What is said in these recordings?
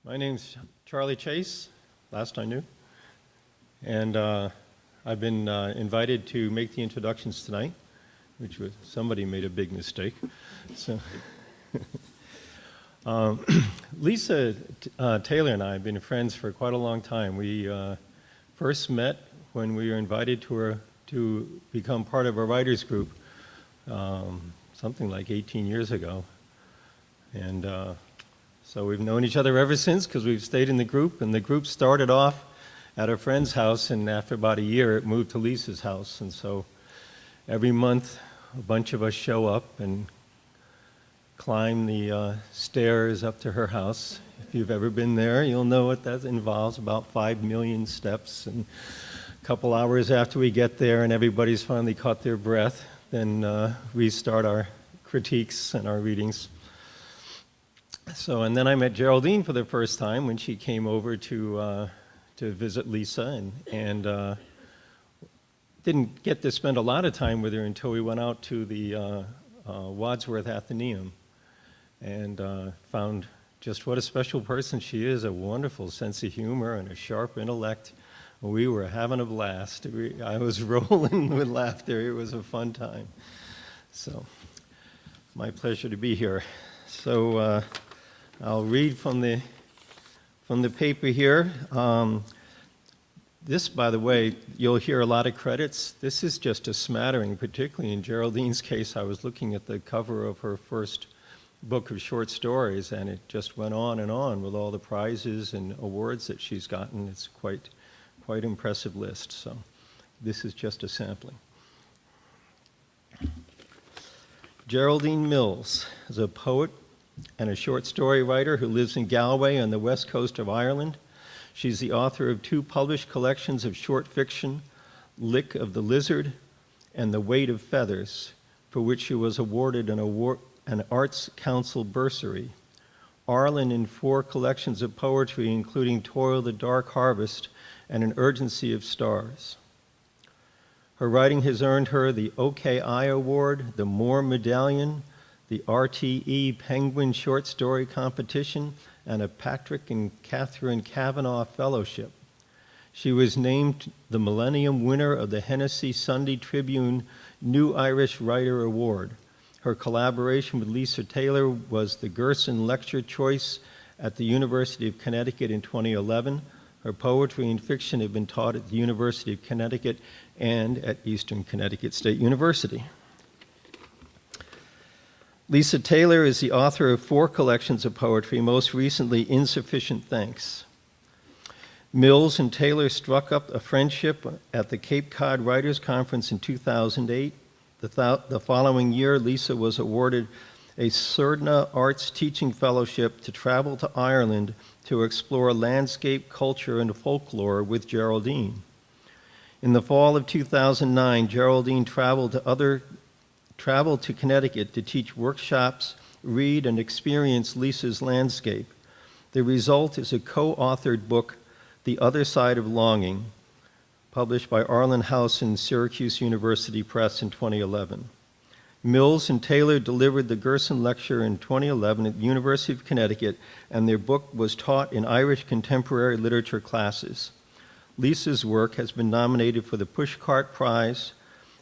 My name's Charlie Chase, last I knew, and I've been invited to make the introductions tonight, which was, somebody made a big mistake. So, Lisa Taylor and I have been friends for quite a long time. We first met when we were invited to become part of a writers group, something like 18 years ago, and so we've known each other ever since because we've stayed in the group, and the group started off at a friend's house, and after about a year it moved to Lisa's house, and so every month a bunch of us show up and climb the stairs up to her house. If you've ever been there, you'll know what that involves, about 5 million steps, and a couple hours after we get there and everybody's finally caught their breath, then we start our critiques and our readings. So, and then I met Geraldine for the first time when she came over to visit Lisa, and didn't get to spend a lot of time with her until we went out to the Wadsworth Athenaeum, and found just what a special person she is, a wonderful sense of humor and a sharp intellect. We were having a blast. I was rolling with laughter. It was a fun time. So, my pleasure to be here. So, I'll read from the paper here. This, by the way, you'll hear a lot of credits. This is just a smattering, particularly in Geraldine's case. I was looking at the cover of her first book of short stories, and it just went on and on with all the prizes and awards that she's gotten. It's quite impressive list. So this is just a sampling. Geraldine Mills is a poet and a short story writer who lives in Galway on the west coast of Ireland. She's the author of 2 published collections of short fiction, Lick of the Lizard and The Weight of Feathers, for which she was awarded an Arts Council bursary. Arlen in 4 collections of poetry, including Toil the Dark Harvest and An Urgency of Stars. Her writing has earned her the OKI Award, the Moore Medallion, the RTE Penguin Short Story Competition, and a Patrick and Catherine Kavanaugh Fellowship. She was named the Millennium winner of the Hennessy Sunday Tribune New Irish Writer Award. Her collaboration with Lisa Taylor was the Gerson Lecture Choice at the University of Connecticut in 2011. Her poetry and fiction have been taught at the University of Connecticut and at Eastern Connecticut State University. Lisa Taylor is the author of 4 collections of poetry, most recently Insufficient Thanks. Mills and Taylor struck up a friendship at the Cape Cod Writers Conference in 2008. The following year, Lisa was awarded a Cerdna Arts Teaching Fellowship to travel to Ireland to explore landscape, culture, and folklore with Geraldine. In the fall of 2009, Geraldine traveled to Connecticut to teach workshops, read, and experience Lisa's landscape. The result is a co-authored book, The Other Side of Longing, published by Arlen House and Syracuse University Press in 2011. Mills and Taylor delivered the Gerson Lecture in 2011 at the University of Connecticut, and their book was taught in Irish contemporary literature classes. Lisa's work has been nominated for the Pushcart Prize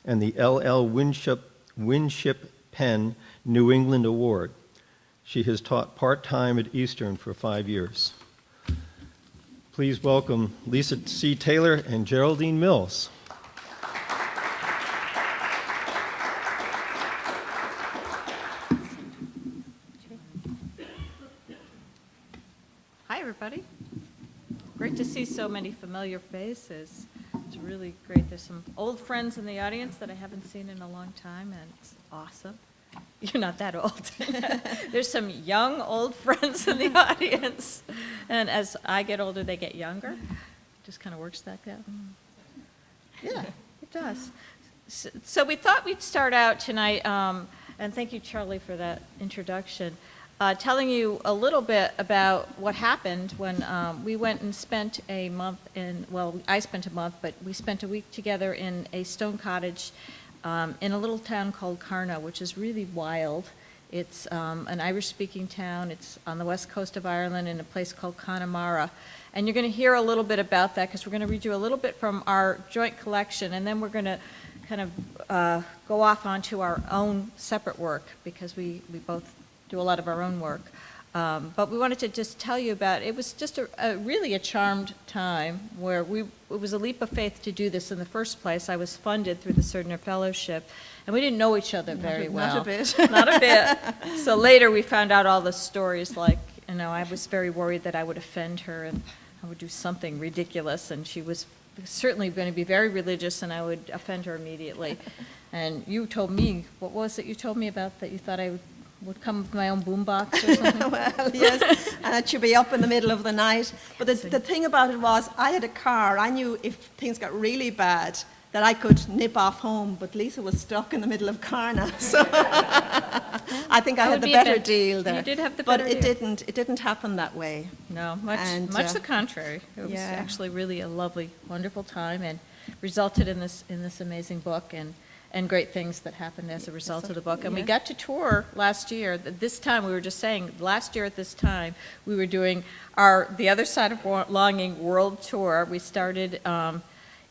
and the L.L. Winship Penn New England Award. She has taught part-time at Eastern for 5 years. Please welcome Lisa C. Taylor and Geraldine Mills. Hi, everybody. Great to see so many familiar faces. It's really great. There's some old friends in the audience that I haven't seen in a long time, and it's awesome. You're not that old. There's some young, old friends in the audience. And as I get older, they get younger. It just kind of works like that. Yeah, it does. So we thought we'd start out tonight, and thank you, Charlie, for that introduction, telling you a little bit about what happened when we went and spent a month I spent a month, but we spent a week together in a stone cottage in a little town called Carna, which is really wild It's an Irish-speaking town. It's on the west coast of Ireland in a place called Connemara. And you're going to hear a little bit about that because we're going to read you a little bit from our joint collection, and then we're going to kind of go off onto our own separate work because we both do a lot of our own work. But we wanted to just tell you about, it was just really a charmed time where it was a leap of faith to do this in the first place. I was funded through the Serdner Fellowship, and we didn't know each other very well. Not a bit. Not a bit. So later we found out all the stories, like, you know, I was very worried that I would offend her and I would do something ridiculous, and she was certainly going to be very religious and I would offend her immediately. And you told me, what was it you told me about that you thought I would come with my own boombox or something? Well, yes, and it should be up in the middle of the night. But the thing about it was, I had a car. I knew if things got really bad that I could nip off home, but Lisa was stuck in the middle of Carna. So I think I had the better deal there. You did have the better deal. But it didn't happen that way. No, much the contrary. It was actually really a lovely, wonderful time, and resulted in this amazing book and great things that happened as a result of the book. And we got to tour last year. This time, we were just saying, last year at this time, we were doing the Other Side of Longing World Tour. We started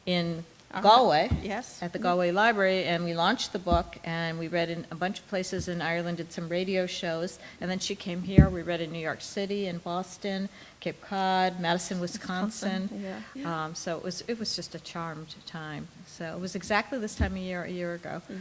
in Galway, yes, at the Galway Library, and we launched the book, and we read in a bunch of places in Ireland, did some radio shows, and then she came here. We read in New York City, in Boston, Cape Cod, Madison, Wisconsin. Yeah. So it was just a charmed time. So it was exactly this time of year a year ago. Yeah.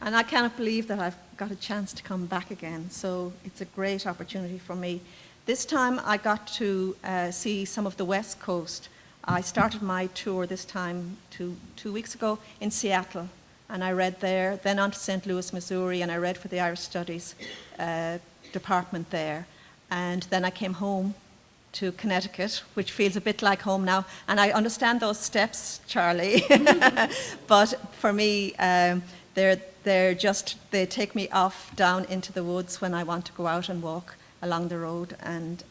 And I cannot believe that I've got a chance to come back again. So it's a great opportunity for me. This time I got to see some of the West Coast. I started my tour this time two weeks ago in Seattle, and I read there, then on to St. Louis, Missouri, and I read for the Irish Studies department there. And then I came home to Connecticut, which feels a bit like home now. And I understand those steps, Charlie, but for me, they take me off down into the woods when I want to go out and walk along the road. And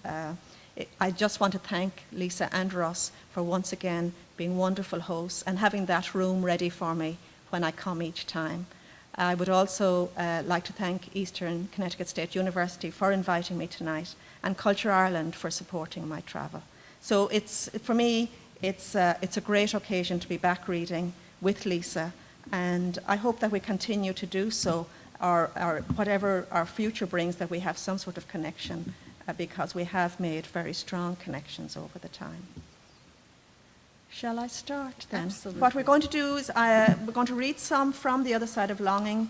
I just want to thank Lisa and Ross for once again being wonderful hosts and having that room ready for me when I come each time. I would also like to thank Eastern Connecticut State University for inviting me tonight, and Culture Ireland for supporting my travel. So for me, it's a great occasion to be back reading with Lisa, and I hope that we continue to do so, or whatever our future brings, that we have some sort of connection, because we have made very strong connections over the time. Shall I start then? Absolutely. What we're going to do is we're going to read some from The Other Side of Longing,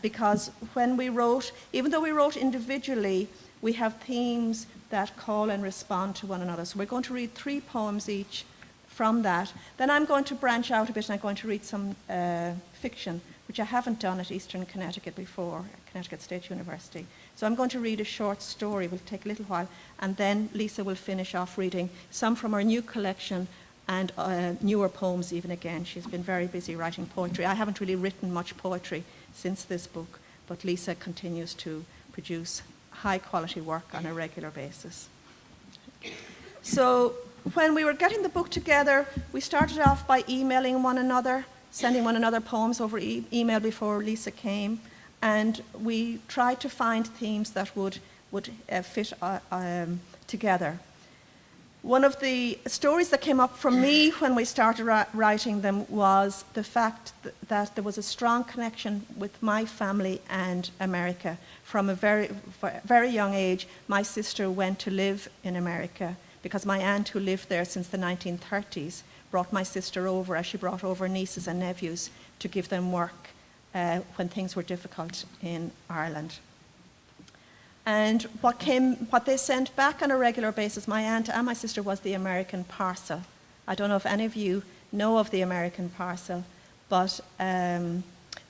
because when we wrote, even though we wrote individually, we have themes that call and respond to one another. So we're going to read 3 poems each from that. Then I'm going to branch out a bit and I'm going to read some fiction, which I haven't done at Eastern Connecticut before, at Connecticut State University. So I'm going to read a short story. It will take a little while. And then Lisa will finish off reading some from our new collection and newer poems even again. She's been very busy writing poetry. I haven't really written much poetry since this book, but Lisa continues to produce high quality work on a regular basis. So when we were getting the book together, we started off by emailing one another, sending one another poems over email before Lisa came, and we tried to find themes that would fit together. One of the stories that came up for me when we started writing them was the fact that there was a strong connection with my family and America. From a very young age, my sister went to live in America because my aunt, who lived there since the 1930s, brought my sister over, as she brought over nieces and nephews, to give them work when things were difficult in Ireland. And what they sent back on a regular basis, my aunt and my sister, was the American parcel. I don't know if any of you know of the American parcel, but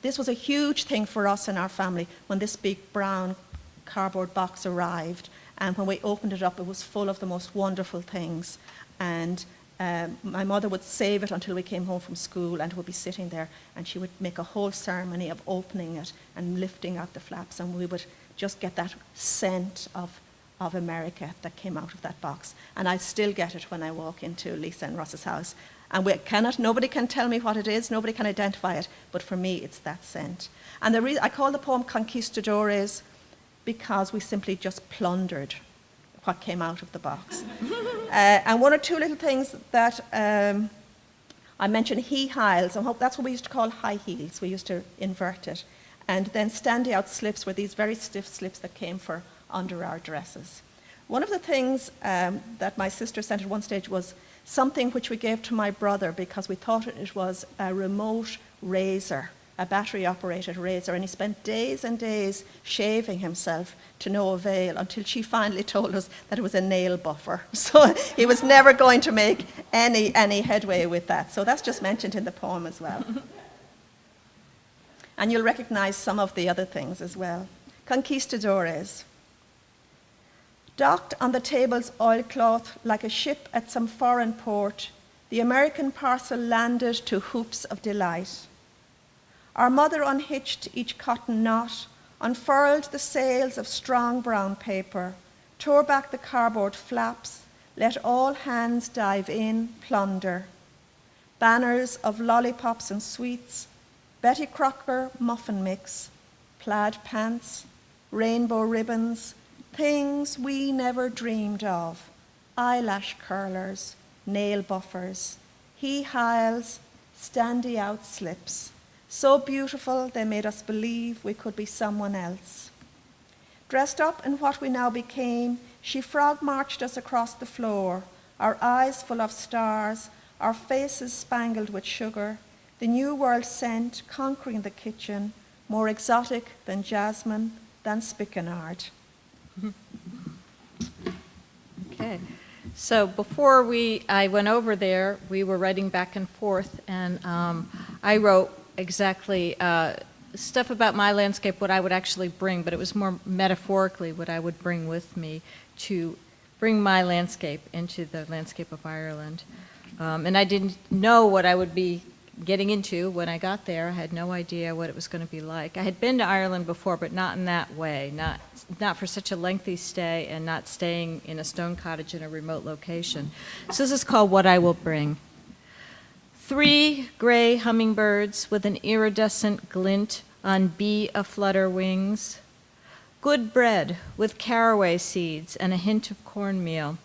this was a huge thing for us in our family when this big brown cardboard box arrived. And when we opened it up, it was full of the most wonderful things. And my mother would save it until we came home from school, and it would be sitting there, and she would make a whole ceremony of opening it and lifting out the flaps, and we would just get that scent of America that came out of that box. And I still get it when I walk into Lisa and Ross's house. And nobody can tell me what it is, nobody can identify it, but for me it's that scent. And I call the poem Conquistadores, because we simply just plundered what came out of the box. And one or two little things that I mentioned, he-hiles, and that's what we used to call high heels. We used to invert it. And then standy-out slips were these very stiff slips that came for under our dresses. One of the things that my sister sent at one stage was something which we gave to my brother because we thought it was a remote razor, a battery-operated razor, and he spent days and days shaving himself to no avail until she finally told us that it was a nail buffer. So he was never going to make any headway with that. So that's just mentioned in the poem as well. And you'll recognize some of the other things as well. Conquistadores. Docked on the table's oilcloth like a ship at some foreign port, the American parcel landed to whoops of delight. Our mother unhitched each cotton knot, unfurled the sails of strong brown paper, tore back the cardboard flaps, let all hands dive in, plunder. Banners of lollipops and sweets, Betty Crocker muffin mix, plaid pants, rainbow ribbons, things we never dreamed of, eyelash curlers, nail buffers, he-hiles, standy-out slips. So beautiful they made us believe we could be someone else. Dressed up in what we now became, she frog-marched us across the floor, our eyes full of stars, our faces spangled with sugar, the new world scent conquering the kitchen, more exotic than jasmine, than spikenard. Okay. So before I went over there, we were writing back and forth, and I wrote exactly stuff about my landscape, what I would actually bring, but it was more metaphorically what I would bring with me to bring my landscape into the landscape of Ireland. And I didn't know what I would be getting into when I got there. I had no idea what it was going to be like. I had been to Ireland before, but not in that way, not for such a lengthy stay and not staying in a stone cottage in a remote location. So this is called What I Will Bring. 3 gray hummingbirds with an iridescent glint on bee-a-flutter wings. Good bread with caraway seeds and a hint of cornmeal,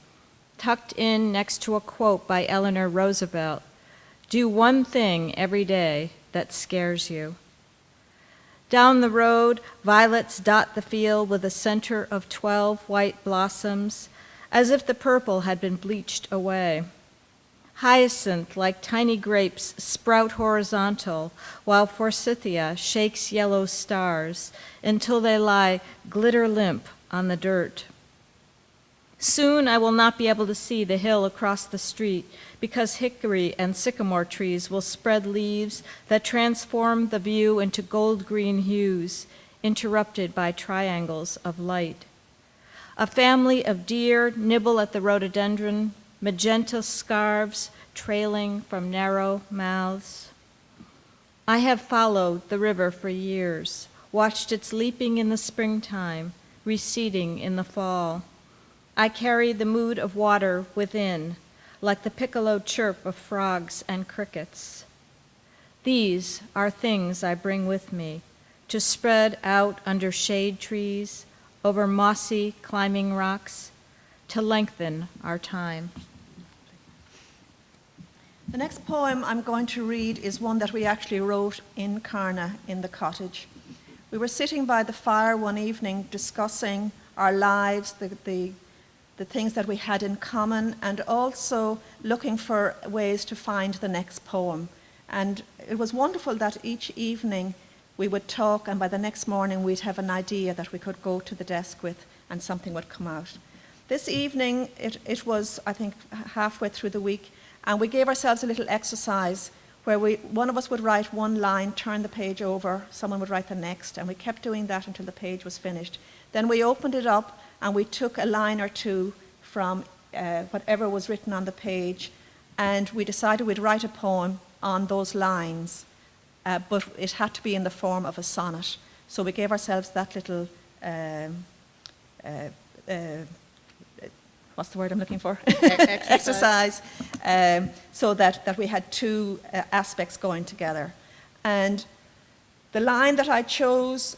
tucked in next to a quote by Eleanor Roosevelt. Do one thing every day that scares you. Down the road, violets dot the field with a center of 12 white blossoms, as if the purple had been bleached away. Hyacinth, like tiny grapes, sprout horizontal, while forsythia shakes yellow stars until they lie glitter limp on the dirt. Soon I will not be able to see the hill across the street because hickory and sycamore trees will spread leaves that transform the view into gold-green hues, interrupted by triangles of light. A family of deer nibble at the rhododendron, magenta scarves trailing from narrow mouths. I have followed the river for years, watched its leaping in the springtime, receding in the fall. I carry the mood of water within, like the piccolo chirp of frogs and crickets. These are things I bring with me to spread out under shade trees, over mossy climbing rocks, to lengthen our time. The next poem I'm going to read is one that we actually wrote in Carna in the cottage. We were sitting by the fire one evening discussing our lives, the things that we had in common, and also looking for ways to find the next poem. And it was wonderful that each evening we would talk, and by the next morning we'd have an idea that we could go to the desk with, and something would come out. This evening, it was, I think, halfway through the week, and we gave ourselves a little exercise where one of us would write one line, turn the page over, someone would write the next, and we kept doing that until the page was finished. Then we opened it up, and we took a line or two from whatever was written on the page, and we decided we'd write a poem on those lines, but it had to be in the form of a sonnet. So we gave ourselves that little, what's the word I'm looking for? Exercise, so that we had two aspects going together. And the line that I chose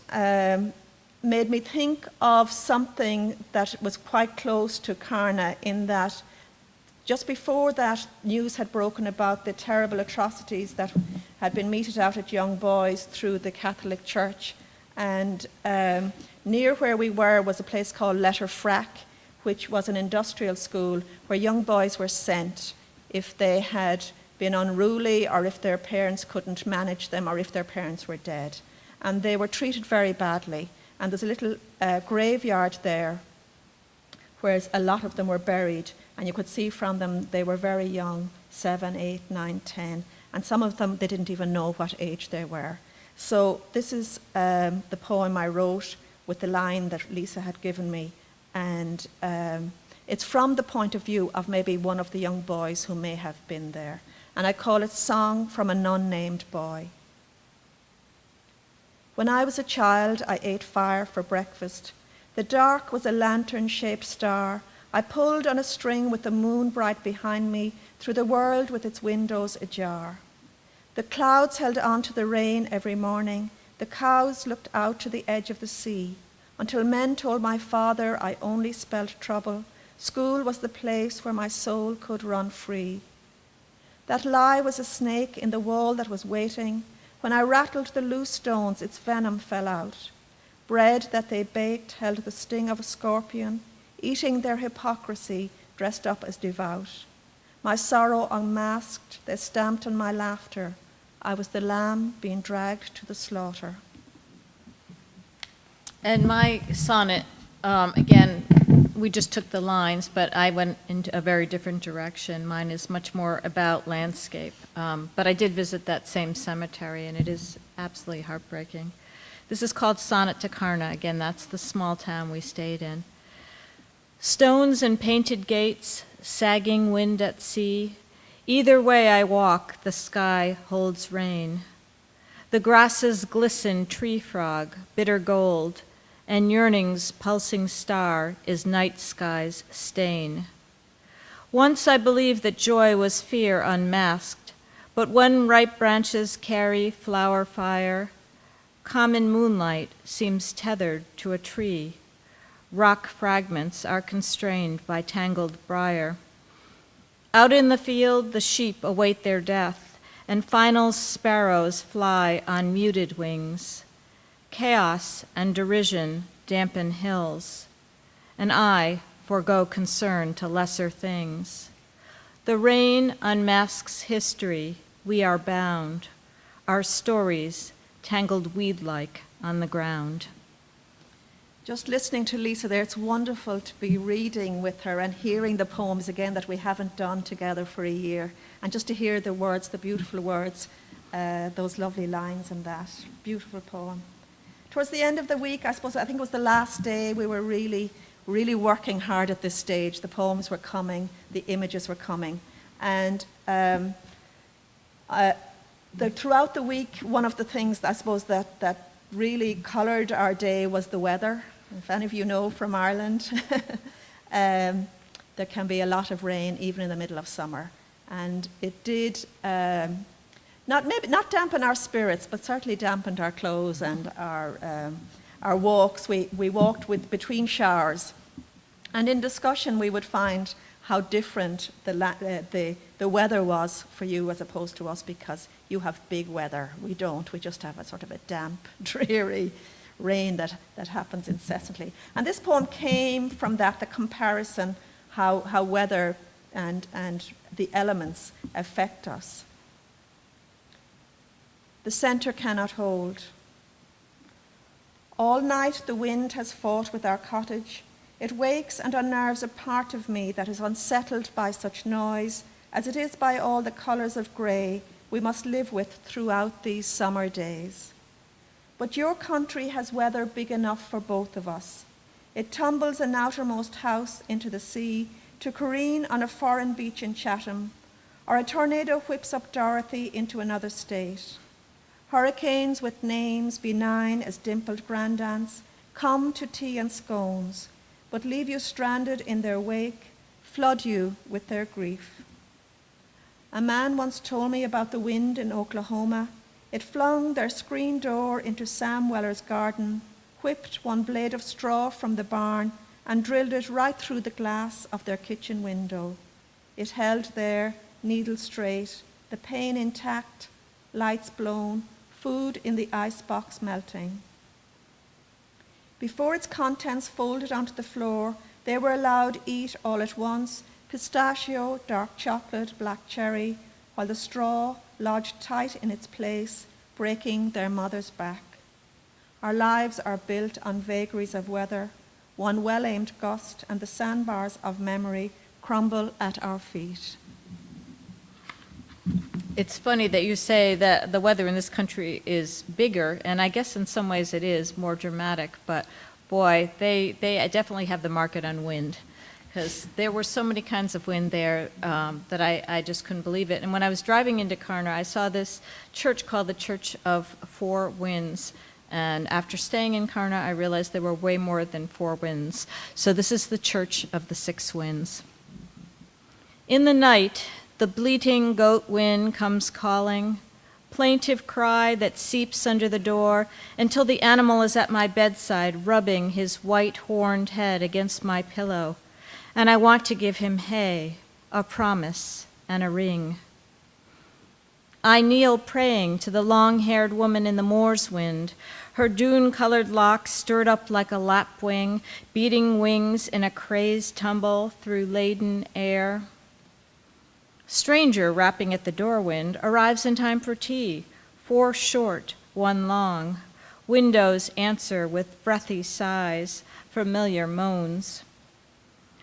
made me think of something that was quite close to Carna, in that just before that news had broken about the terrible atrocities that had been meted out at young boys through the Catholic Church. And near where we were was a place called Letterfrack, which was an industrial school where young boys were sent if they had been unruly, or if their parents couldn't manage them, or if their parents were dead. And they were treated very badly. And there's a little graveyard there where a lot of them were buried. And you could see from them they were very young, 7, 8, 9, 10. And some of them, they didn't even know what age they were. So this is the poem I wrote with the line that Lisa had given me. And it's from the point of view of maybe one of the young boys who may have been there. And I call it Song from an Unnamed Boy. When I was a child, I ate fire for breakfast. The dark was a lantern-shaped star. I pulled on a string with the moon bright behind me, through the world with its windows ajar. The clouds held on to the rain every morning. The cows looked out to the edge of the sea, until men told my father I only spelt trouble. School was the place where my soul could run free. That lie was a snake in the wall that was waiting. When I rattled the loose stones, its venom fell out. Bread that they baked held the sting of a scorpion, eating their hypocrisy, dressed up as devout. My sorrow unmasked, they stamped on my laughter. I was the lamb being dragged to the slaughter. And my sonnet, again, we just took the lines, but I went into a very different direction. Mine is much more about landscape. But I did visit that same cemetery, and it is absolutely heartbreaking. This is called Sonnet to Carna. Again, that's the small town we stayed in. Stones and painted gates, sagging wind at sea. Either way I walk, the sky holds rain. The grasses glisten tree frog, bitter gold, and yearning's pulsing star is night sky's stain. Once I believed that joy was fear unmasked, but when ripe branches carry flower fire, common moonlight seems tethered to a tree. Rock fragments are constrained by tangled briar. Out in the field, the sheep await their death, and final sparrows fly on muted wings. Chaos and derision dampen hills, and I forego concern to lesser things. The rain unmasks history, we are bound, our stories tangled weed-like on the ground. Just listening to Lisa there, it's wonderful to be reading with her and hearing the poems again that we haven't done together for a year. And just to hear the words, the beautiful words, those lovely lines and that. Beautiful poem. Towards the end of the week, I think it was the last day, we were really, really working hard at this stage. The poems were coming, the images were coming. And throughout the week, one of the things I suppose that really coloured our day was the weather. If any of you know from Ireland, there can be a lot of rain even in the middle of summer. And it did not dampen our spirits, but certainly dampened our clothes and our walks. We walked between showers. And in discussion, we would find how different the weather was for you as opposed to us, because you have big weather. We don't. We just have a sort of a damp, dreary rain that happens incessantly. And this poem came from that, the comparison, how weather and the elements affect us. The centre cannot hold. All night the wind has fought with our cottage. It wakes and unnerves a part of me that is unsettled by such noise as it is by all the colours of grey we must live with throughout these summer days. But your country has weather big enough for both of us. It tumbles an outermost house into the sea to careen on a foreign beach in Chatham, or a tornado whips up Dorothy into another state. Hurricanes with names benign as dimpled grandants come to tea and scones, but leave you stranded in their wake, flood you with their grief. A man once told me about the wind in Oklahoma. It flung their screen door into Sam Weller's garden, whipped one blade of straw from the barn and drilled it right through the glass of their kitchen window. It held there, needle straight, the pane intact, lights blown, food in the icebox melting. Before its contents folded onto the floor, they were allowed eat all at once, pistachio, dark chocolate, black cherry, while the straw lodged tight in its place, breaking their mother's back. Our lives are built on vagaries of weather. One well-aimed gust and the sandbars of memory crumble at our feet. It's funny that you say that the weather in this country is bigger, and I guess in some ways it is more dramatic, but boy, they definitely have the market on wind, because there were so many kinds of wind there that I just couldn't believe it. And when I was driving into Karna, I saw this church called the Church of Four Winds. And after staying in Karna, I realized there were way more than 4 winds. So this is the Church of the 6 Winds. In the night, the bleating goat wind comes calling, plaintive cry that seeps under the door until the animal is at my bedside, rubbing his white horned head against my pillow. And I want to give him hay, a promise, and a ring. I kneel praying to the long-haired woman in the moor's wind, her dune-colored locks stirred up like a lapwing, beating wings in a crazed tumble through laden air. Stranger rapping at the doorwind arrives in time for tea, 4 short, 1 long. Windows answer with breathy sighs, familiar moans.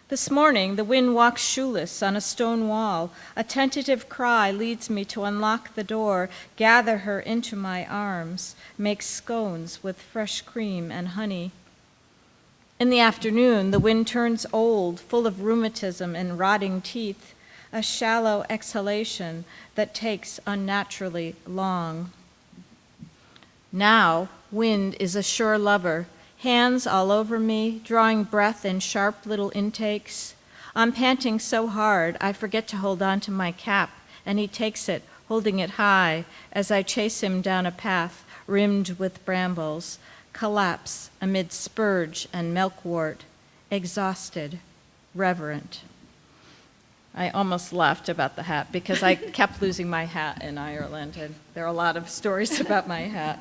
This morning, the wind walks shoeless on a stone wall. A tentative cry leads me to unlock the door, gather her into my arms, make scones with fresh cream and honey. In the afternoon, the wind turns old, full of rheumatism and rotting teeth, a shallow exhalation that takes unnaturally long. Now, wind is a sure lover, hands all over me, drawing breath in sharp little intakes. I'm panting so hard, I forget to hold on to my cap, and he takes it, holding it high, as I chase him down a path rimmed with brambles, collapse amid spurge and milkwort, exhausted, reverent. I almost laughed about the hat because I kept losing my hat in Ireland, and there are a lot of stories about my hat.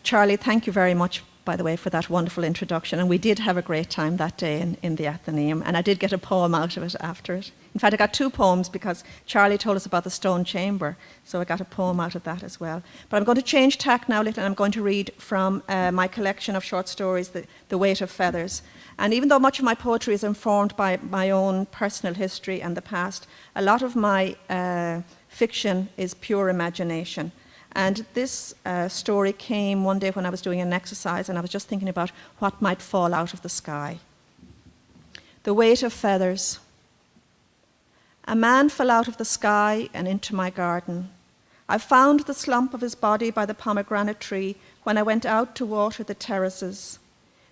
Charlie, thank you very much, by the way, for that wonderful introduction. And we did have a great time that day in the Athenaeum, and I did get a poem out of it after it. In fact, I got 2 poems because Charlie told us about the stone chamber, so I got a poem out of that as well. But I'm going to change tack now a little, and I'm going to read from my collection of short stories, The Weight of Feathers. And even though much of my poetry is informed by my own personal history and the past, a lot of my fiction is pure imagination. And this story came one day when I was doing an exercise, and I was just thinking about what might fall out of the sky. The weight of feathers. A man fell out of the sky and into my garden. I found the slump of his body by the pomegranate tree when I went out to water the terraces.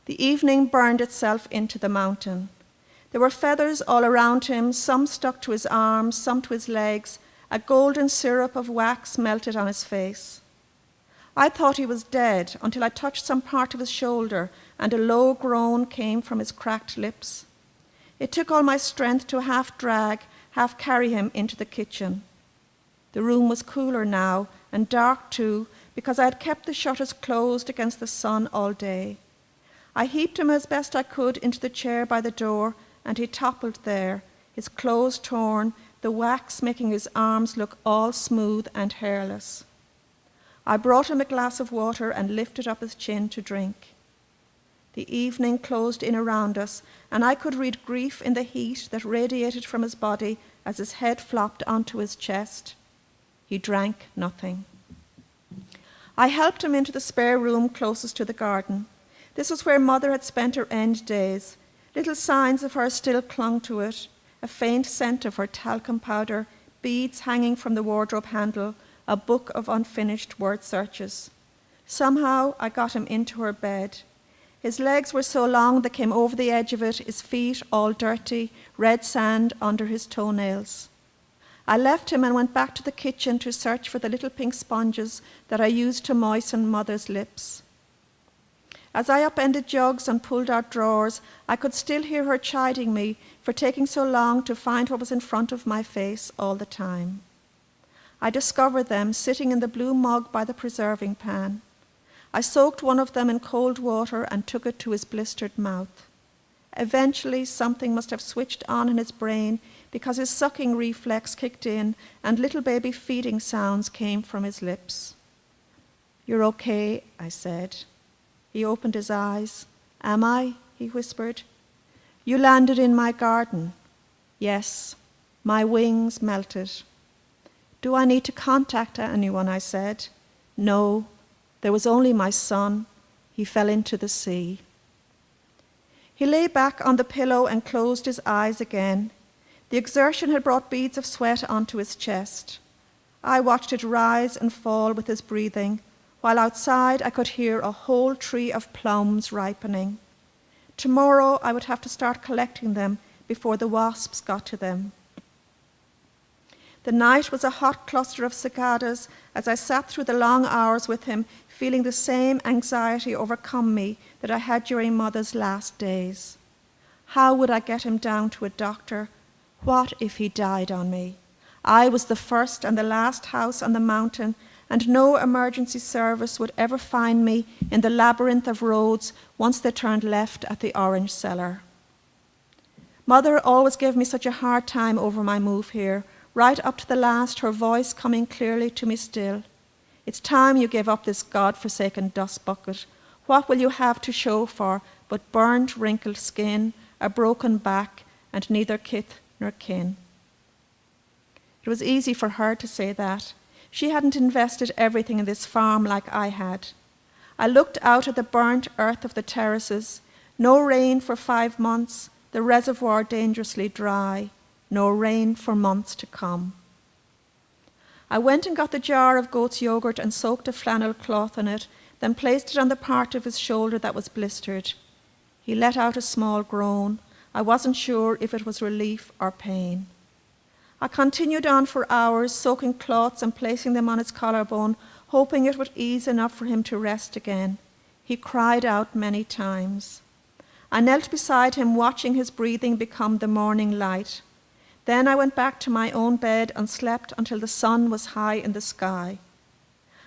The evening burned itself into the mountain. There were feathers all around him, some stuck to his arms, some to his legs. A golden syrup of wax melted on his face. I thought he was dead until I touched some part of his shoulder, and a low groan came from his cracked lips. It took all my strength to half drag, half carry him into the kitchen. The room was cooler now, and dark too, because I had kept the shutters closed against the sun all day. I heaped him as best I could into the chair by the door, and he toppled there, his clothes torn, the wax making his arms look all smooth and hairless. I brought him a glass of water and lifted up his chin to drink. The evening closed in around us, and I could read grief in the heat that radiated from his body as his head flopped onto his chest. He drank nothing. I helped him into the spare room closest to the garden. This was where Mother had spent her end days. Little signs of her still clung to it. A faint scent of her talcum powder, beads hanging from the wardrobe handle, a book of unfinished word searches. Somehow I got him into her bed. His legs were so long they came over the edge of it, his feet all dirty, red sand under his toenails. I left him and went back to the kitchen to search for the little pink sponges that I used to moisten Mother's lips. As I upended jugs and pulled out drawers, I could still hear her chiding me for taking so long to find what was in front of my face all the time. I discovered them sitting in the blue mug by the preserving pan. I soaked one of them in cold water and took it to his blistered mouth. Eventually, something must have switched on in his brain because his sucking reflex kicked in and little baby feeding sounds came from his lips. "You're okay," I said. He opened his eyes. "Am I?" he whispered. "You landed in my garden." "Yes." My wings melted. "Do I need to contact anyone?" I said. "No. There was only my son. He fell into the sea." He lay back on the pillow and closed his eyes again. The exertion had brought beads of sweat onto his chest. I watched it rise and fall with his breathing, while outside I could hear a whole tree of plums ripening. Tomorrow I would have to start collecting them before the wasps got to them. The night was a hot cluster of cicadas as I sat through the long hours with him, feeling the same anxiety overcome me that I had during Mother's last days. How would I get him down to a doctor? What if he died on me? I was the first and the last house on the mountain, and no emergency service would ever find me in the labyrinth of roads once they turned left at the orange cellar. Mother always gave me such a hard time over my move here, right up to the last, her voice coming clearly to me still. "It's time you gave up this God-forsaken dust bucket. What will you have to show for but burnt, wrinkled skin, a broken back, and neither kith nor kin?" It was easy for her to say that. She hadn't invested everything in this farm like I had. I looked out at the burnt earth of the terraces. No rain for 5 months, the reservoir dangerously dry. No rain for months to come. I went and got the jar of goat's yogurt and soaked a flannel cloth in it, then placed it on the part of his shoulder that was blistered. He let out a small groan. I wasn't sure if it was relief or pain. I continued on for hours, soaking cloths and placing them on his collarbone, hoping it would ease enough for him to rest again. He cried out many times. I knelt beside him, watching his breathing become the morning light. Then I went back to my own bed and slept until the sun was high in the sky.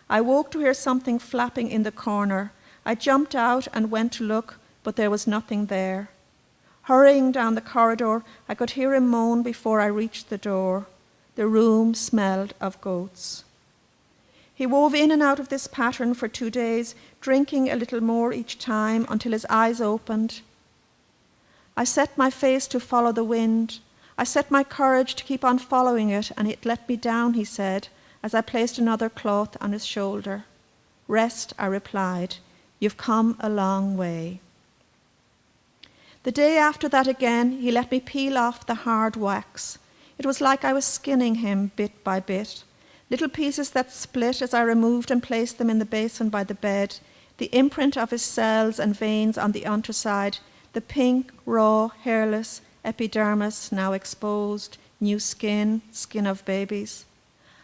I woke to hear something flapping in the corner. I jumped out and went to look, but there was nothing there. Hurrying down the corridor, I could hear him moan before I reached the door. The room smelled of goats. He wove in and out of this pattern for 2 days, drinking a little more each time until his eyes opened. I set my face to follow the wind. I set my courage to keep on following it, and it let me down, he said, as I placed another cloth on his shoulder. "Rest," I replied. "You've come a long way." The day after that again, he let me peel off the hard wax. It was like I was skinning him bit by bit. Little pieces that split as I removed and placed them in the basin by the bed, the imprint of his cells and veins on the underside, the pink, raw, hairless epidermis now exposed, new skin, skin of babies.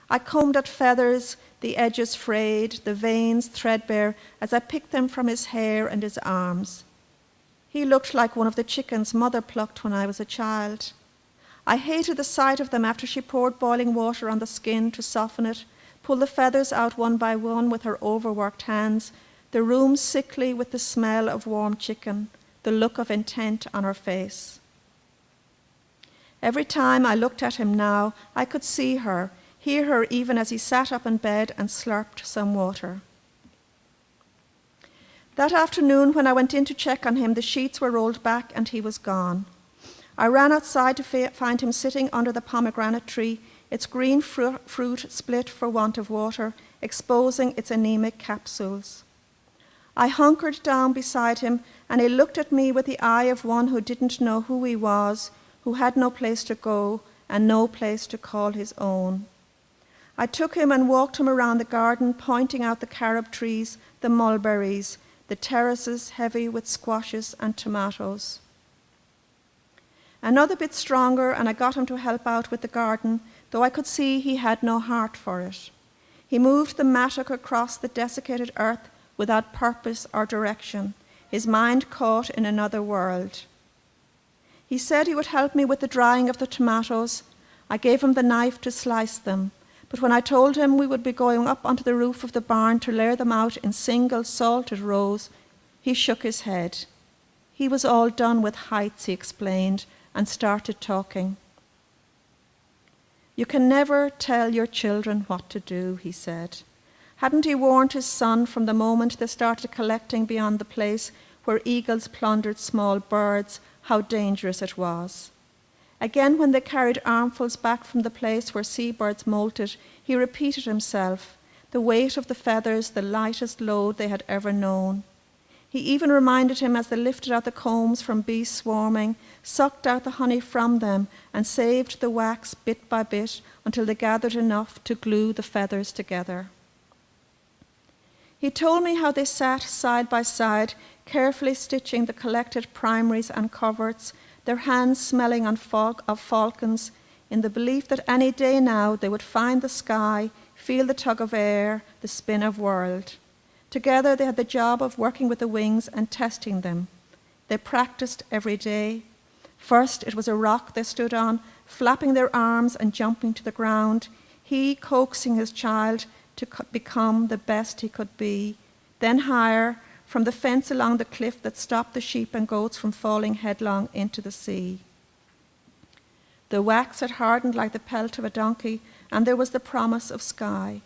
I combed at feathers, the edges frayed, the veins threadbare, as I picked them from his hair and his arms. He looked like one of the chickens Mother plucked when I was a child. I hated the sight of them after she poured boiling water on the skin to soften it, pulled the feathers out one by one with her overworked hands, the room sickly with the smell of warm chicken, the look of intent on her face. Every time I looked at him now, I could see her, hear her even as he sat up in bed and slurped some water. That afternoon, when I went in to check on him, the sheets were rolled back and he was gone. I ran outside to find him sitting under the pomegranate tree, its green fruit split for want of water, exposing its anemic capsules. I hunkered down beside him, and he looked at me with the eye of one who didn't know who he was, who had no place to go and no place to call his own. I took him and walked him around the garden, pointing out the carob trees, the mulberries, the terraces heavy with squashes and tomatoes. Another bit stronger, and I got him to help out with the garden, though I could see he had no heart for it. He moved the mattock across the desiccated earth without purpose or direction, his mind caught in another world. He said he would help me with the drying of the tomatoes. I gave him the knife to slice them, but when I told him we would be going up onto the roof of the barn to layer them out in single salted rows, he shook his head. He was all done with heights, he explained, and started talking. You can never tell your children what to do, he said. Hadn't he warned his son from the moment they started collecting beyond the place where eagles plundered small birds how dangerous it was? Again, when they carried armfuls back from the place where seabirds molted, he repeated himself, the weight of the feathers the lightest load they had ever known. He even reminded him as they lifted out the combs from bees swarming, sucked out the honey from them, and saved the wax bit by bit until they gathered enough to glue the feathers together. He told me how they sat side by side, carefully stitching the collected primaries and coverts, their hands smelling of falcons, in the belief that any day now they would find the sky, feel the tug of air, the spin of world. Together they had the job of working with the wings and testing them. They practiced every day. First it was a rock they stood on, flapping their arms and jumping to the ground, he coaxing his child to become the best he could be. Then higher, from the fence along the cliff that stopped the sheep and goats from falling headlong into the sea. The wax had hardened like the pelt of a donkey, and there was the promise of sky.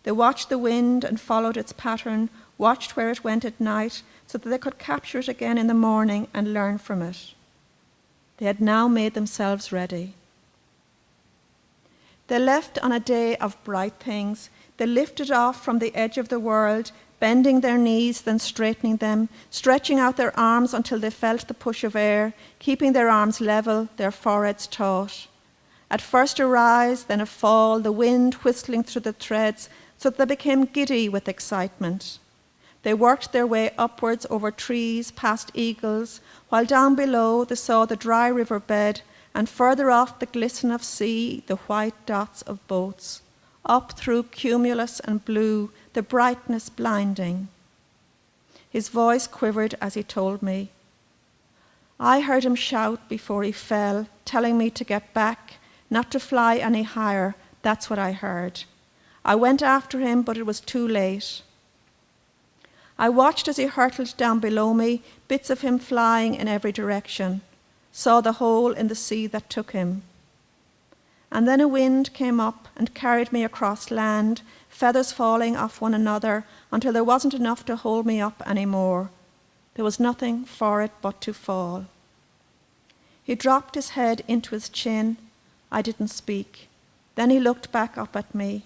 They watched the wind and followed its pattern, watched where it went at night, so that they could capture it again in the morning and learn from it. They had now made themselves ready. They left on a day of bright things. They lifted off from the edge of the world, bending their knees, then straightening them, stretching out their arms until they felt the push of air, keeping their arms level, their foreheads taut. At first a rise, then a fall, the wind whistling through the threads, so that they became giddy with excitement. They worked their way upwards over trees, past eagles, while down below they saw the dry river bed, and further off the glisten of sea, the white dots of boats. Up through cumulus and blue, the brightness blinding. His voice quivered as he told me. I heard him shout before he fell, telling me to get back, not to fly any higher. That's what I heard. I went after him, but it was too late. I watched as he hurtled down below me, bits of him flying in every direction, saw the hole in the sea that took him. And then a wind came up and carried me across land, feathers falling off one another until there wasn't enough to hold me up anymore. There was nothing for it but to fall. He dropped his head into his chin. I didn't speak. Then he looked back up at me.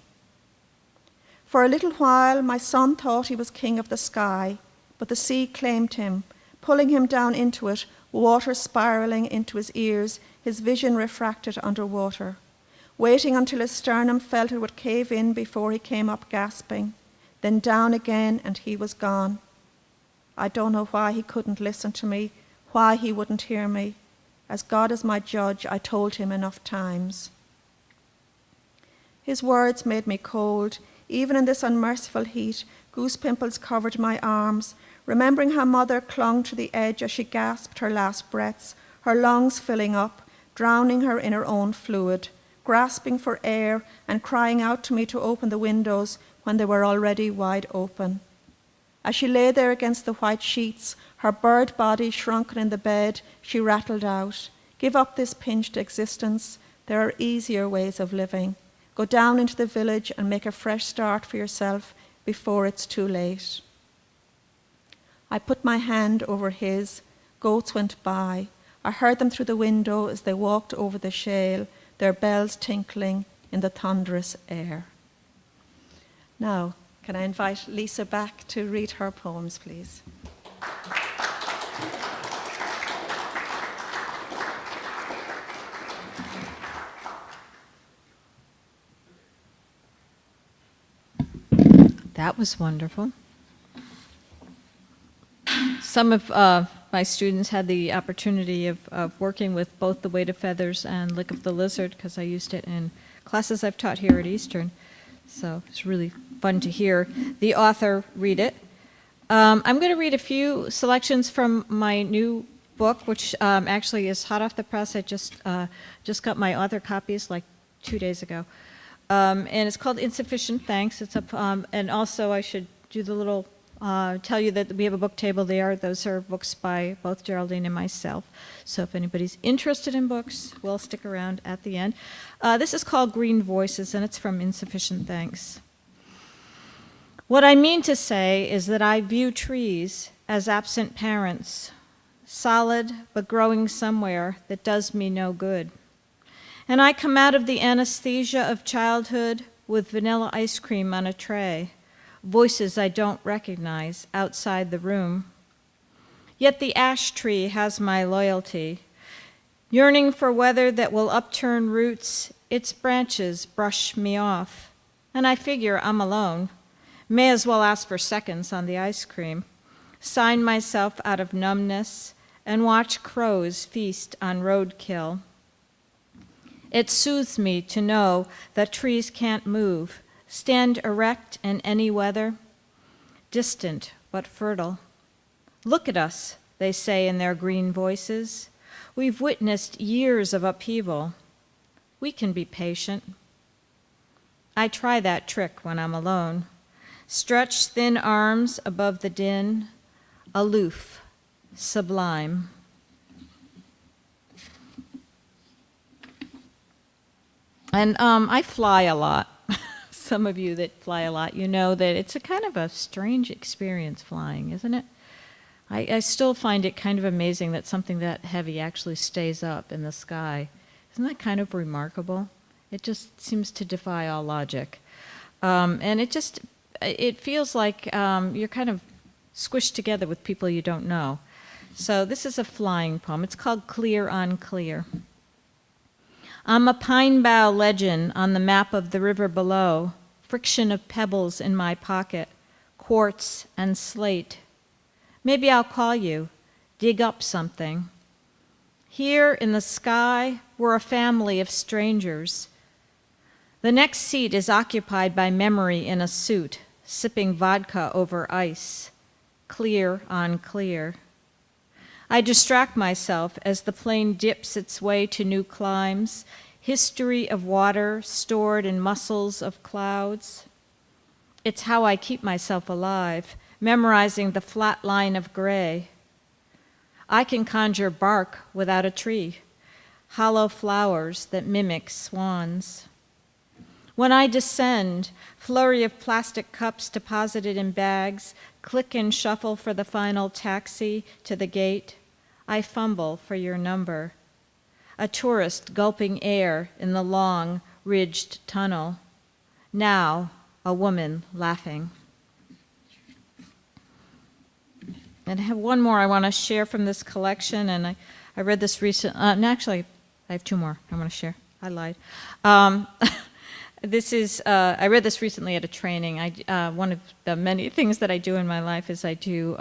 For a little while, my son thought he was king of the sky, but the sea claimed him, pulling him down into it, water spiraling into his ears, his vision refracted underwater, waiting until his sternum felt it would cave in before he came up gasping, then down again, and he was gone. I don't know why he couldn't listen to me, why he wouldn't hear me. As God is my judge, I told him enough times. His words made me cold. Even in this unmerciful heat, goose pimples covered my arms, remembering how Mother clung to the edge as she gasped her last breaths, her lungs filling up, drowning her in her own fluid, grasping for air and crying out to me to open the windows when they were already wide open. As she lay there against the white sheets, her bird body shrunken in the bed, she rattled out, "Give up this pinched existence. There are easier ways of living. Go down into the village and make a fresh start for yourself before it's too late." I put my hand over his. Goats went by. I heard them through the window as they walked over the shale, their bells tinkling in the thunderous air. Now, can I invite Lisa back to read her poems, please? That was wonderful. Some of my students had the opportunity of working with both The Weight of Feathers and Lick of the Lizard, because I used it in classes I've taught here at Eastern. So it's really fun to hear the author read it. I'm going to read a few selections from my new book, which actually is hot off the press. I just got my author copies like 2 days ago. And it's called Insufficient Thanks. It's up, and also I should do the little, tell you that we have a book table there. Those are books by both Geraldine and myself. So if anybody's interested in books, we'll stick around at the end. This is called Green Voices, and it's from Insufficient Thanks. What I mean to say is that I view trees as absent parents, solid but growing somewhere that does me no good. And I come out of the anesthesia of childhood with vanilla ice cream on a tray, voices I don't recognize outside the room. Yet the ash tree has my loyalty. Yearning for weather that will upturn roots, its branches brush me off. And I figure I'm alone. May as well ask for seconds on the ice cream. Sign myself out of numbness and watch crows feast on roadkill. It soothes me to know that trees can't move, stand erect in any weather, distant but fertile. Look at us, they say in their green voices. We've witnessed years of upheaval. We can be patient. I try that trick when I'm alone. Stretch thin arms above the din, aloof, sublime. And I fly a lot. Some of you that fly a lot, you know that it's a kind of a strange experience flying, isn't it? I still find it kind of amazing that something that heavy actually stays up in the sky. Isn't that kind of remarkable? It just seems to defy all logic. And it feels like you're kind of squished together with people you don't know. So this is a flying poem. It's called Clear on Clear. I'm a pine bough legend on the map of the river below, friction of pebbles in my pocket, quartz and slate. Maybe I'll call you, dig up something. Here in the sky, we're a family of strangers. The next seat is occupied by memory in a suit, sipping vodka over ice, clear on clear. I distract myself as the plane dips its way to new climes, history of water stored in muscles of clouds. It's how I keep myself alive, memorizing the flat line of gray. I can conjure bark without a tree, hollow flowers that mimic swans. When I descend, flurry of plastic cups deposited in bags, click and shuffle for the final taxi to the gate. I fumble for your number. A tourist gulping air in the long, ridged tunnel. Now, a woman laughing. And I have one more I want to share from this collection, and I read this recently. Actually, I have two more I want to share. I lied. I read this recently at a training. One of the many things that I do in my life is I do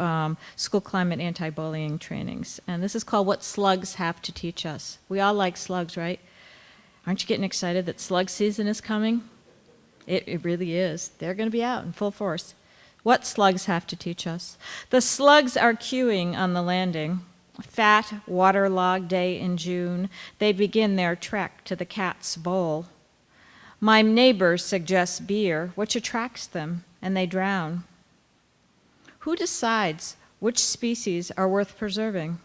school climate anti-bullying trainings. And this is called What Slugs Have to Teach Us. We all like slugs, right? Aren't you getting excited that slug season is coming? It really is. They're going to be out in full force. What slugs have to teach us? The slugs are queuing on the landing. Fat, waterlogged day in June. They begin their trek to the cat's bowl. My neighbor suggests beer, which attracts them, and they drown. Who decides which species are worth preserving?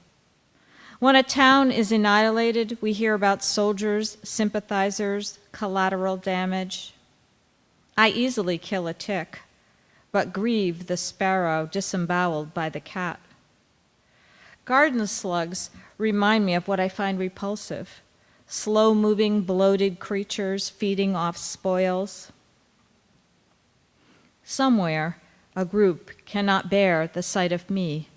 When a town is annihilated, we hear about soldiers, sympathizers, collateral damage. I easily kill a tick, but grieve the sparrow disemboweled by the cat. Garden slugs remind me of what I find repulsive. Slow-moving, bloated creatures feeding off spoils. Somewhere, a group cannot bear the sight of me,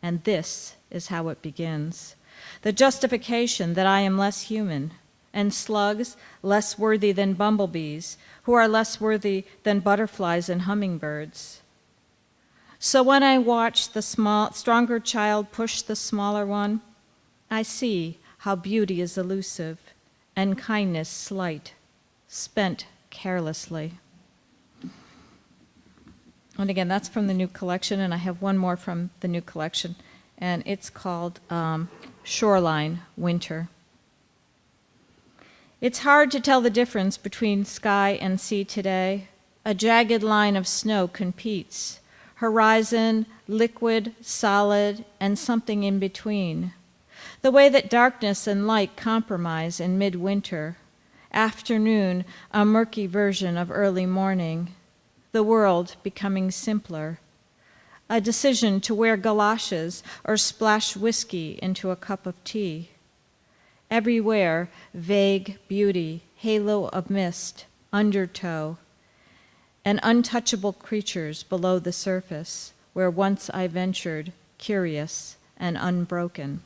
and this is how it begins. The justification that I am less human, and slugs less worthy than bumblebees, who are less worthy than butterflies and hummingbirds. So when I watch the stronger child push the smaller one, I see how beauty is elusive and kindness slight, spent carelessly. And again, that's from the new collection, and I have one more from the new collection, and it's called Shoreline Winter. It's hard to tell the difference between sky and sea today. A jagged line of snow competes. Horizon, liquid, solid, and something in between. The way that darkness and light compromise in midwinter. Afternoon, a murky version of early morning. The world becoming simpler. A decision to wear galoshes or splash whiskey into a cup of tea. Everywhere, vague beauty, halo of mist, undertow, and untouchable creatures below the surface, where once I ventured, curious and unbroken.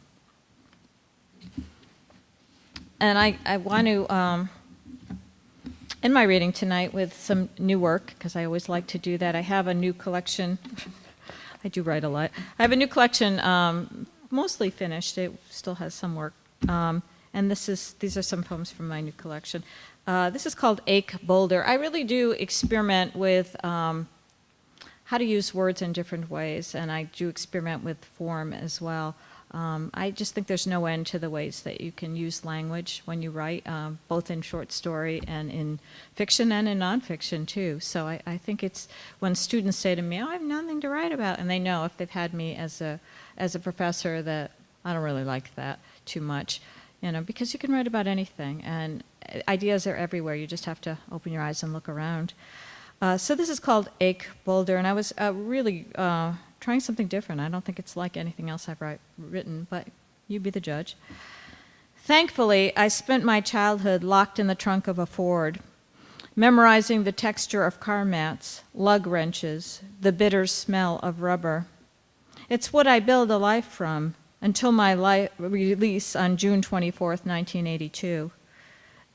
And I want to end my reading tonight with some new work, because I always like to do that. I have a new collection. I do write a lot. I have a new collection, mostly finished. It still has some work. And these are some poems from my new collection. This is called Ache Boulder. I really do experiment with how to use words in different ways, and I do experiment with form as well. I just think there's no end to the ways that you can use language when you write, both in short story and in fiction and in nonfiction too. So I think it's when students say to me, "Oh, I have nothing to write about," and they know if they've had me as a professor that I don't really like that too much, because you can write about anything, and ideas are everywhere. You just have to open your eyes and look around. So this is called Ache Boulder, and I was really trying something different. I don't think it's like anything else I've written, but you be the judge. Thankfully, I spent my childhood locked in the trunk of a Ford, memorizing the texture of car mats, lug wrenches, the bitter smell of rubber. It's what I build a life from, until my release on June 24th, 1982.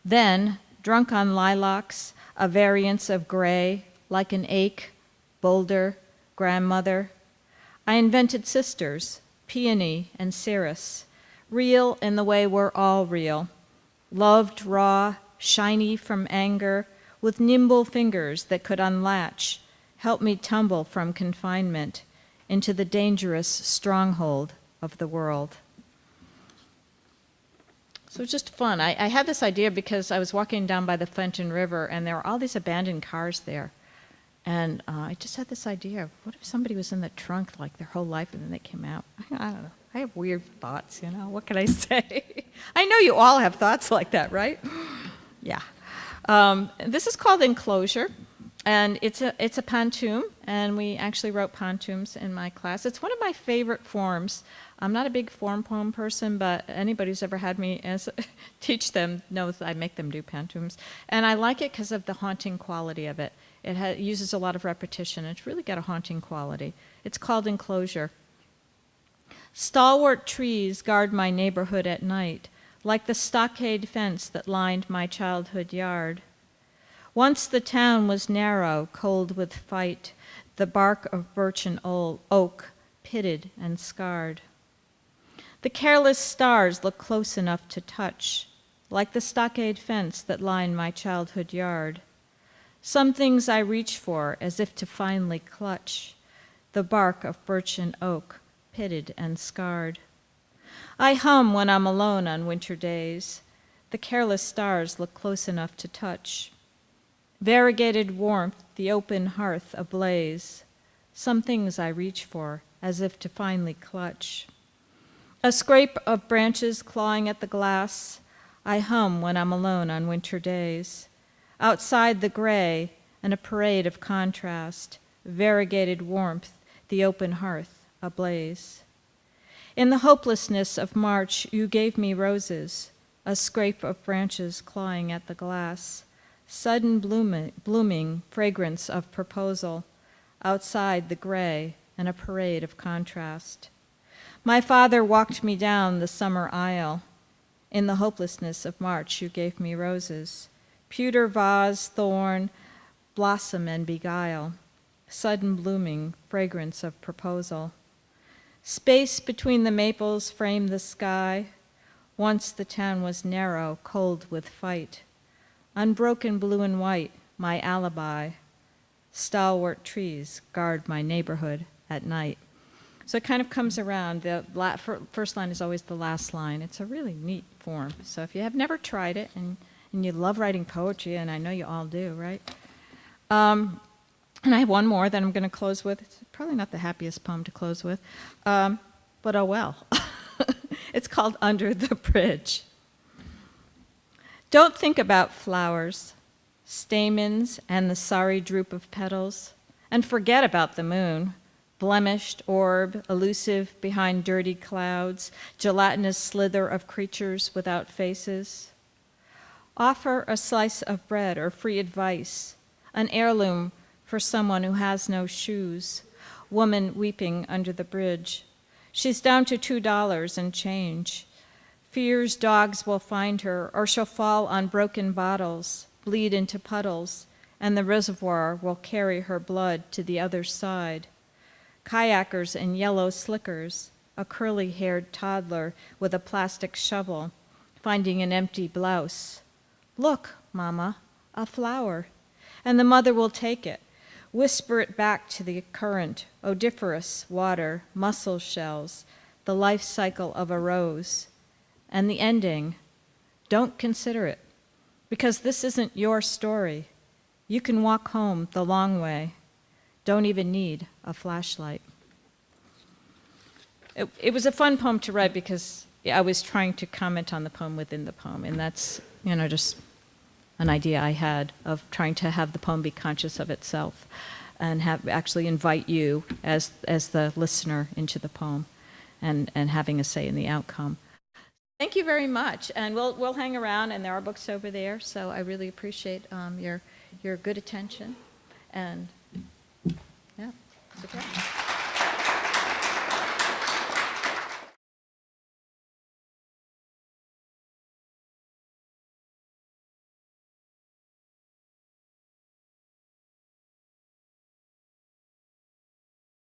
Then, drunk on lilacs, a variance of gray, like an ache, boulder, grandmother, I invented sisters, Peony and Cirrus, real in the way we're all real, loved raw, shiny from anger, with nimble fingers that could unlatch, help me tumble from confinement into the dangerous stronghold of the world. So it was just fun. I had this idea because I was walking down by the Fenton River, and there were all these abandoned cars there. And I just had this idea of what if somebody was in the trunk like their whole life and then they came out? I don't know. I have weird thoughts, What can I say? I know you all have thoughts like that, right? Yeah. This is called Enclosure, and it's a pantoum, and we actually wrote pantoums in my class. It's one of my favorite forms. I'm not a big form poem person, but anybody who's ever had me teach them knows I make them do pantoums. And I like it because of the haunting quality of it. It uses a lot of repetition. It's really got a haunting quality. It's called Enclosure. Stalwart trees guard my neighborhood at night, like the stockade fence that lined my childhood yard. Once the town was narrow, cold with fight, the bark of birch and oak, pitted and scarred. The careless stars look close enough to touch, like the stockade fence that lined my childhood yard. Some things I reach for as if to finally clutch, the bark of birch and oak, pitted and scarred. I hum when I'm alone on winter days. The careless stars look close enough to touch. Variegated warmth, the open hearth ablaze. Some things I reach for as if to finally clutch. A scrape of branches clawing at the glass. I hum when I'm alone on winter days. Outside the gray and a parade of contrast, variegated warmth, the open hearth ablaze. In the hopelessness of March, you gave me roses, a scrape of branches clawing at the glass, sudden blooming fragrance of proposal, outside the gray and a parade of contrast. My father walked me down the summer aisle. In the hopelessness of March, you gave me roses, pewter vase, thorn, blossom and beguile, sudden blooming fragrance of proposal. Space between the maples framed the sky. Once the town was narrow, cold with fight. Unbroken blue and white, my alibi. Stalwart trees guard my neighborhood at night. So it kind of comes around. The first line is always the last line. It's a really neat form. So if you have never tried it and you love writing poetry, and I know you all do, right? And I have one more that I'm going to close with. It's probably not the happiest poem to close with, but oh well. It's called Under the Bridge. Don't think about flowers, stamens, and the sorry droop of petals, and forget about the moon. Blemished orb, elusive behind dirty clouds, gelatinous slither of creatures without faces. Offer a slice of bread or free advice, an heirloom for someone who has no shoes, woman weeping under the bridge. She's down to $2 and change. Fears dogs will find her, or she'll fall on broken bottles, bleed into puddles, and the reservoir will carry her blood to the other side. Kayakers in yellow slickers, a curly-haired toddler with a plastic shovel, finding an empty blouse. Look, Mama, a flower. And the mother will take it, whisper it back to the current, odoriferous water, mussel shells, the life cycle of a rose. And the ending, don't consider it, because this isn't your story. You can walk home the long way. Don't even need a flashlight. It was a fun poem to write because I was trying to comment on the poem within the poem, and that's, just an idea I had of trying to have the poem be conscious of itself and actually invite you as the listener into the poem and having a say in the outcome. Thank you very much, and we'll hang around, and there are books over there, so I really appreciate your good attention, and yeah, it's okay.